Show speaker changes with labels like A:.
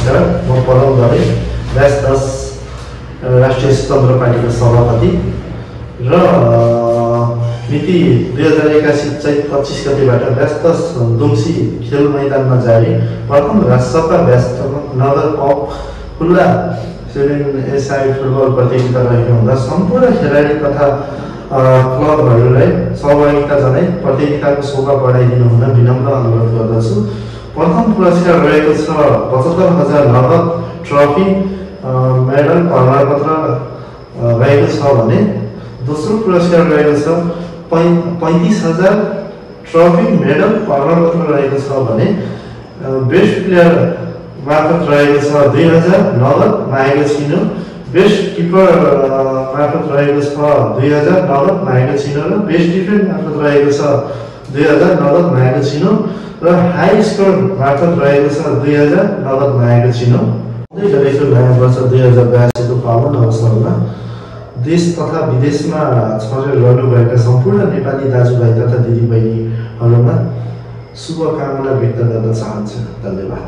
A: नमस्कार, म पदम दले व्यास 10 राष्ट्रिय स्वतन्त्र पार्टीका सभापति र मिति 2081 चैत 25 गतेबाट व्यास 10 दुम्सी खेल मैदानमा जारी प्रथम राष्ट्रसभा व्यास नगर कप खुल्ला 7SI फुटबल प्रतियोगिता रहेको हुँदा सम्पूर्ण खेलाडी तथा क्लबहरूलाई सहभागिता जनाई प्रतियोगिताको शोभा बढाइदिनु हुन विनम्र अनुरोध गर्दछु। प्रथम पुरस्कार रहेको छ 75,000 नगद ट्रफी मेडल प्रमाणपत्र रहेको छ भने दोस्रो पुरस्कार रहेको छ 35,000 ट्रफी मेडल प्रमाणपत्र रहेको छ भने बेस्ट प्लेयर मार्फत रहेको छ 2,000 नगद मागेको छिनो, बेस्ट किपर मार्फत रहेको छ 2,000 नगद मागेको छिनो र बेस्ट डिफेन्स मार्फत रहेको छ 2,000 नगद मागेको छिनो र हाई स्कोर मार्फत रहेको छ 2,000 नगद मागेको छिनो। गरेको नयाँ वर्ष 2082 को पावन अवसरमा देश तथा विदेशमा छरेर रहनुभएका सम्पूर्ण नेपाली दाजुभाइ तथा दिदीबहिनीहरूमा शुभकामना व्यक्त गर्न चाहन्छु। धन्यवाद।